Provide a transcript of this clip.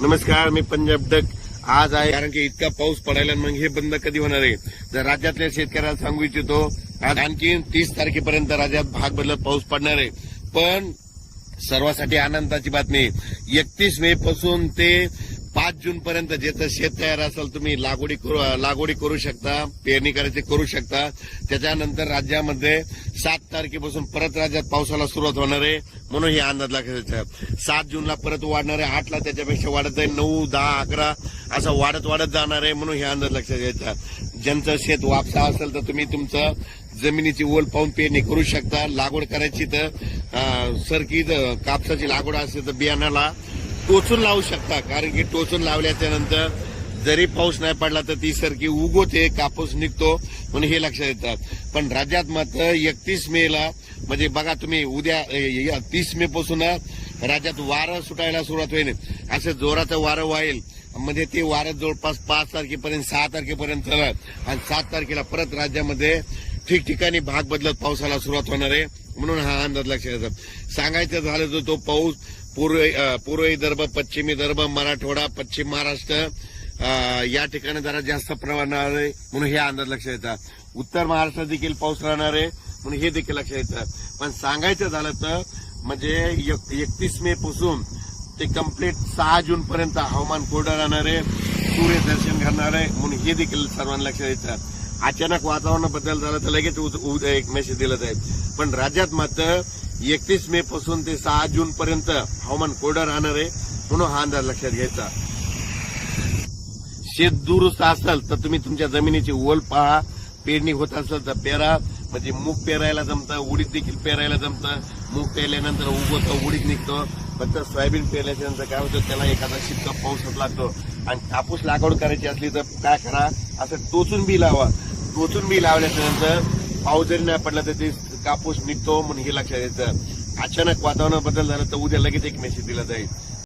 नमस्कार, मी पंजाब डक आज आहे कारण की इतका पाऊस पडायला मग हे बंद कधी होणार आहे. जर राज्यातल्या शेतकऱ्याला सांगू इच्छितो आज आणखी 30 तारखेपर्यंत राज्यात भाग बदलत पाऊस पडणार आहे. पण सर्वांसाठी आनंदाची बातमी 31 मे पासून ते 5 जून पर्यंत ज्याचं शेत तयार असेल तुम्ही लागवडी करू शकता, पेरणी करायची करू शकता. त्याच्यानंतर राज्यामध्ये 7 तारखेपासून परत राज्यात पावसाला सुरुवात होणार आहे. म्हणून हे अंदाज लागायचा 7 जूनला परत वाढणार आहे, 8ला त्याच्यापेक्षा वाढत आहे, 9, 10, 11 असं वाढत जाणार आहे. म्हणून हे अंदाज लक्षात घ्यायचा. ज्यांचं शेत वापसा असेल तर तुम्ही तुमचं जमिनीची ओल पाहून पेरणी करू शकता. लागवड करायची तर सरकी कापसाची लागवड असेल तर बियाणाला टोचून लावू शकता. कारण की टोचून लावल्याच्या नंतर जरी पाऊस नाही पडला तर ती सरकी उगवते, कापूस निघतो. म्हणून हे लक्षात येतात. पण राज्यात मात्र 31 मेला म्हणजे बघा तुम्ही उद्या 30 मे पासून राज्यात वारं सुटायला सुरुवात होईल. असं जोराचं वारं वाहेल म्हणजे ते वारं जवळपास 5 तारखेपर्यंत 6 तारखेपर्यंत चालणार आणि 7 तारखेला परत राज्यामध्ये ठिकठिकाणी भाग बदलत पावसाला सुरुवात होणार आहे. म्हणून हा अंदाज लक्षात येतात. सांगायचं झालं तर तो पाऊस पूर्व विदर्भ, पश्चिम विदर्भ, मराठवाडा, पश्चिम महाराष्ट्र या ठिकाणी जरा जास्त प्रमाणात आहे. म्हणून हे अंदाज लक्षात येतात. उत्तर महाराष्ट्रात देखील पाऊस राहणार आहे. म्हणून हे देखील लक्षात येतं. पण सांगायचं झालं तर म्हणजे 31 मे पासून ते कंप्लीट 6 जून पर्यंत हवामान कोरडं राहणार आहे, सूर्यदर्शन करणार आहे. म्हणून हे देखील सर्वांना लक्षात येतं. अचानक वातावरण बदल झाला तर लगेच उद्या एक मेसेज दिला जाईल. पण राज्यात मात्र 31 मे पासून ते 6 जून पर्यंत हवामान कोरडं राहणार आहे. म्हणून हा अंदाज लक्षात घ्यायचा. शेत दुरुस्त असेल तर तुम्ही तुमच्या जमिनीची ओल पहा. पेरणी होत असेल तर पेरा. म्हणजे मूग पेरायला जमतं, उडीद देखील पेरायला जमतं. मूग पेरल्यानंतर उगवतं, उडीद निघतो. फक्त सोयाबीन पेरल्याच्या नंतर काय होतं, त्याला एखादा शिपका पाऊसच लागतो. आणि कापूस लागवड करायची असली तर काय करा, असं टोचून बी लावा. टोचून बी लावल्याच्या नंतर पाऊस जरी नाही पडला तर ते कापूस निघतो. म्हणून हे लक्षात येतं. अचानक वातावरण बदल झालं तर उद्या लगेच एक मेसेज दिला जाईल.